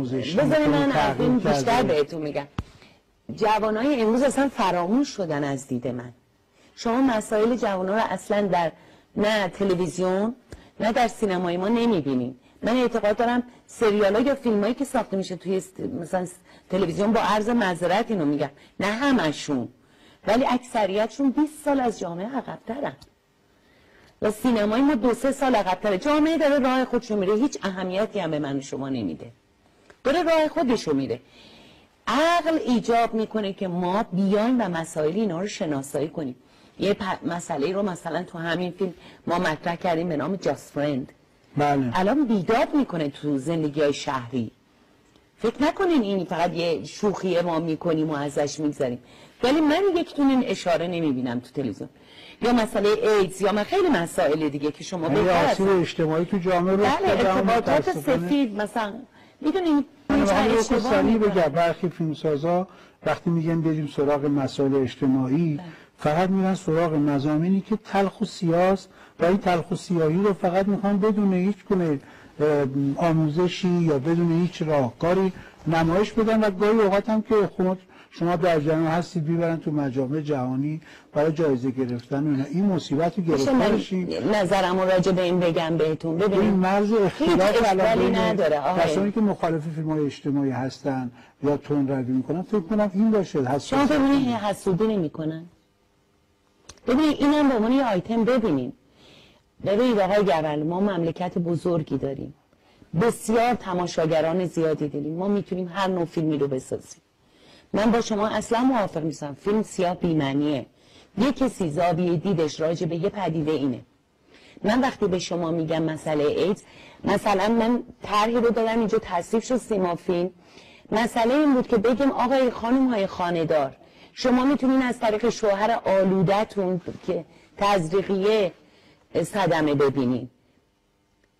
بذاری من از این بیشتر بهتون میگم. جوانای امروز اصلا فراموش شدن از دید من. شما مسائل جوانا رو اصلا در نه تلویزیون نه در سینمای ما نمیبینین. من اعتقاد دارم سریال ها یا فیلم هایی که ساخته میشه توی مثلا تلویزیون، با عرض معذرت اینو میگم، نه همشون ولی اکثریتشون 20 سال از جامعه عقب‌ترن و سینمای ما 2-3 سال عقب‌تره. جامعه داره راه خودشو میره، هیچ اهمیتی هم به من و شما نمیده، داره راه خودشو میره. عقل ایجاب میکنه که ما بیایم و مسائل اینا رو شناسایی کنیم. یه مسئله رو مثلا تو همین فیلم ما مطرح کردیم به نام جاست فرند. بله. الان بیداد میکنه تو زندگی های شهری. فکر نکنین این فقط یه شوخیه ما میکنیم و ازش میگذاریم، ولی من یکتون این اشاره نمیبینم تو تلویزیون. یا مسئله ایدز یا خیلی مسائل دیگه که شما بهتر آسیب اجتماعی تو جامعه رو ارتباطات سفید مثلا میدونیم. من سریع بگم برخی فیلمسازا وقتی میگن بریم سراغ مسائل اجتماعی فقط میرن سراغ مضامینی که تلخ و سیاست و این تلخ و سیاهی رو فقط میخوان بدون هیچ گونه آموزشی یا بدون هیچ راهکاری نمایش بدن و گاهی اوقات هم که شما در جریان هستید بیبرن تو مجامع جهانی برای جایزه گرفتن و این مصیبت رو گرفته بشین. نظرم راجع به این بگم بهتون، ببینید این مرز اختلاف علاقه نداره. کسانی که مخالف فیلم‌های اجتماعی هستن یا تندروی میکنن فکر کنم این باشه. شما ببینید حسودی نمیکنن. ببینید اینم به عنوان یه آیتم ببینید. ببینید آقای گرل، ما مملکت بزرگی داریم، بسیار تماشاگران زیادی داریم، ما میتونیم هر نوع فیلمی رو بسازیم. من با شما اصلا موافق نیستم فیلم سیاه بی‌معنیه. یه کسی زاویه دیدش راجع به یه پدیده اینه. من وقتی به شما میگم مسئله ایدز، مثلا من طرحی رو دادم اینجا تصریف شد سیما فیلم، مسئله این بود که بگیم آقای خانم های خانه‌دار شما میتونین از طریق شوهر آلودتون که تزریقیه صدمه ببینین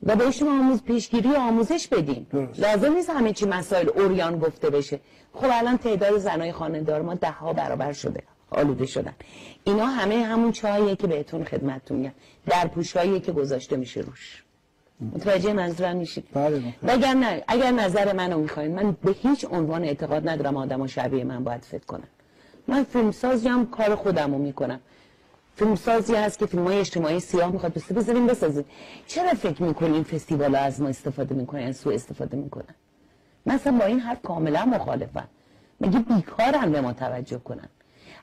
و بهشون پیشگیری و آموزش بدیم. لازم نیست همه چی مسائل اوریان گفته بشه. خب الان تعداد زنای خانه‌دار ما 10 برابر شده، آلوده شدن. اینا همون چاییه که بهتون خدمتتون میگم، در پوشاییه که گذاشته میشه روش. متوجه منظورم میشید؟ بله. اگر نظر منو میخواین، من به هیچ عنوان اعتقاد ندارم آدما شبیه من باید فکر کنن. من فیلمسازی هم کار خودمو میکنم. فیلمسازی هست که فیلم‌های اجتماعی سیاه میخواد بسازید. چرا فکر میکنین فستیوالا از ما استفاده میکنن، سوء استفاده میکنن؟ مثلا با این حرف کاملا مخالفم. مگه بیکارن به ما توجه کنن؟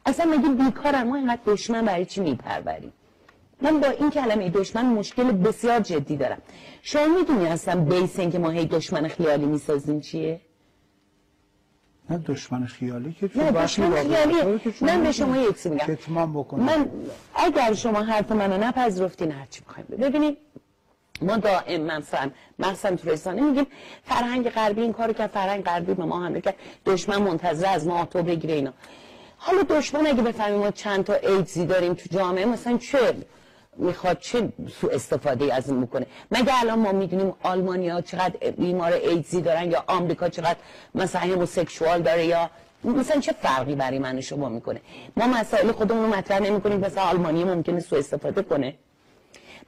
اصلا مگه بیکارن؟ ما اینقدر دشمن برای چی میپروریم؟ من با این کلمه دشمن مشکل بسیار جدی دارم. شما میدونی اصلا بیس این که ما هی دشمن خیالی میسازیم چیه؟ نه دشمن خیالی که نه دشمن خیالی. من به شما یک چیزی میگم. من اگر شما حرف منو نپذیرفتین هر چی بخواید ببینید، ما دائما مثلا تو رسانه میگیم فرهنگ غربی این کارو که فرهنگ غربی به ما حمله کرد، دشمن منتظر از ما تو بگیره اینا. حالا دشمن اگه بفهمیم ما چند تا ایدزی داریم تو جامعه، مثلا چه میخواد چه سوء استفاده از این بکنه؟ مگه الان ما میدونیم آلمانیا چقدر بیمار ایدزی دارن یا آمریکا چقدر مثلا هموسکسوال داره، یا مثلا چه فرقی برای من و شما میکنه؟ ما مسائل خودمون رو مطرح نمیکنیم، مثلا آلمانی ممکنه سوء استفاده کنه.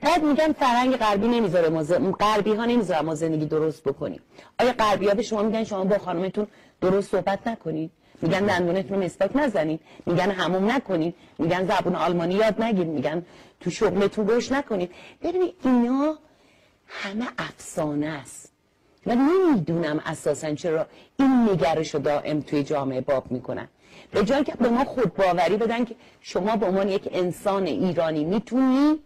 بعد میگن فرهنگ غربی نمیذاره غربی ها نمیذاره ما زندگی درست بکنیم. آیا غربی ها به شما میگن شما با خانمتون درست صحبت نکنید؟ میگن دندونتون رو مسواک نزنید، میگن حموم نکنید، میگن زبون آلمانی یاد نگیرید، میگن تو شغلتون گوش نکنید. ببینید اینا همه افسانه است و نمیدونم اساسا چرا این نگرش رو دائم توی جامعه باب میکنن، به جای که به ما خود باوری بدن که شما به عنوان یک انسان ایرانی میتونی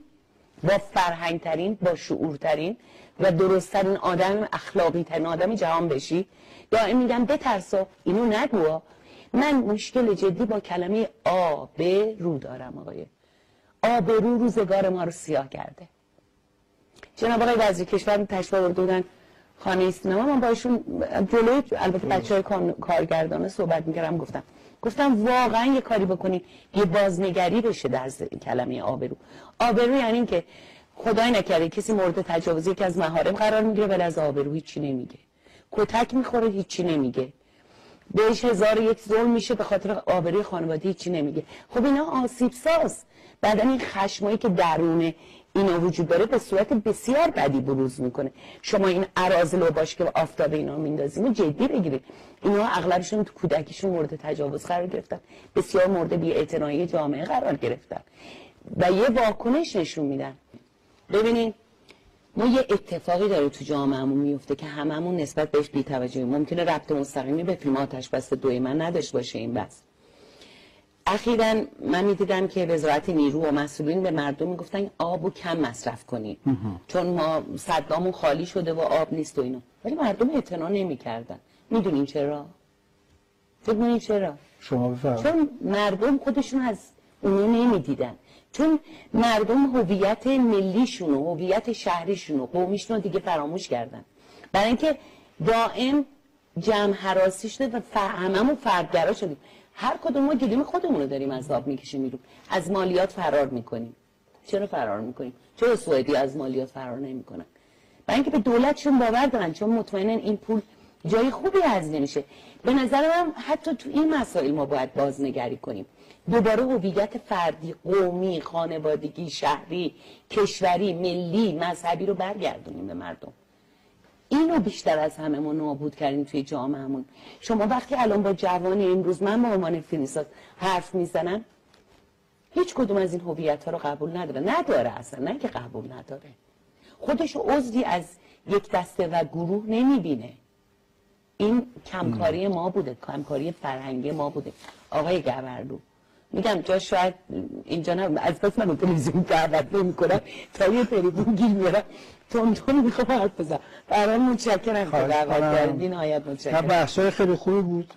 با فرهنگ ترین، با شعور ترین و درست ترین آدم، اخلاقی ترین آدم جهان بشی. دائم میگم بترسا، اینو نگو. من مشکل جدی با کلمه آبرو دارم آقای. آبرو روزگار ما رو سیاه کرده. جناب آقای وزیر کشور تشریف بردن خانه سینما، من باشون جلوی البته بچهای کارگردان صحبت میکردم، گفتم واقعا یه کاری بکنید یه بازنگری بشه در کلمه آبرو. آبرو یعنی این که خدای نکرده کسی مورد تجاوز یکی از محارم قرار میگیره ولی از آبرو هیچی نمیگه، کتک میخوره هیچی نمیگه، بهش 1001 ظلم میشه به خاطر آبروی خانواده هیچی نمیگه. خب اینا آسیب ساز. بعدن این خشمایی که درونه اینا وجود داره به صورت بسیار بدی بروز میکنه. شما این اراذل و باش که آفتاب اینا میندازیم جدی بگیرید، اینا اغلبشون تو کودکیشون مورد تجاوز قرار گرفتن، بسیار مورد بی‌اعتنایی جامعه قرار گرفتن و یه واکنش نشون میدن. ببینید ما یه اتفاقی داره تو جامعهمون میفته که هممون نسبت بهش بی‌توجهیم. ممکنه ربط مستقیمی به فیلم آتش بس 2 من نداشته باشه این بس. اخیراً من می‌دیدم که وزارت نیرو و مسئولین به مردم میگفتن آبو کم مصرف کنید چون ما صدامون خالی شده و آب نیست و اینا، ولی مردم اعتنا نمی‌کردن. میدونین چرا؟ فکر چرا؟ شما بفرمایید. چون مردم خودشون از اونو نمیدیدن، چون مردم هویت ملیشون و هویت شهریشون و قومیشون رو دیگه فراموش کردن، برای اینکه دائم جمع هراسی شده و هممون فردگرا شدیم. هر کدوم ما گلیم خودمون رو داریم از آب میکشیم بیرون، از مالیات فرار میکنیم. چرا فرار میکنیم؟ چرا سوئدی از مالیات فرار نمیکنن؟ برای اینکه به دولتشون باور دارن، چون مطمئنن این پول جای خوبی هزینه میشه. به نظر من حتی تو این مسائل ما باید بازنگری کنیم، دوباره هویت فردی، قومی، خانوادگی، شهری، کشوری، ملی، مذهبی رو برگردونیم به مردم. اینو بیشتر از همه ما نابود کردیم توی جامعهمون. شما وقتی الان با جوانی امروز من به عنوان فیلمساز حرف میزنم، هیچ کدوم از این هویت ها رو قبول نداره اصلا، نه که قبول نداره، خودشو عضوی از یک دسته و گروه نمیبینه. این کمکاری ما بوده، کمکاری فرهنگی ما بوده. آقای گوهردو میگم جا شاید اینجا نه، از پس من تلویزیون دعوت نمی‌کنم تا یه تلفن گیر میارم تون میخوام حرف بزنم. برای متشکرم که دعوت کردین. نهایت متشکرم. بحثای خیلی خوبی بود.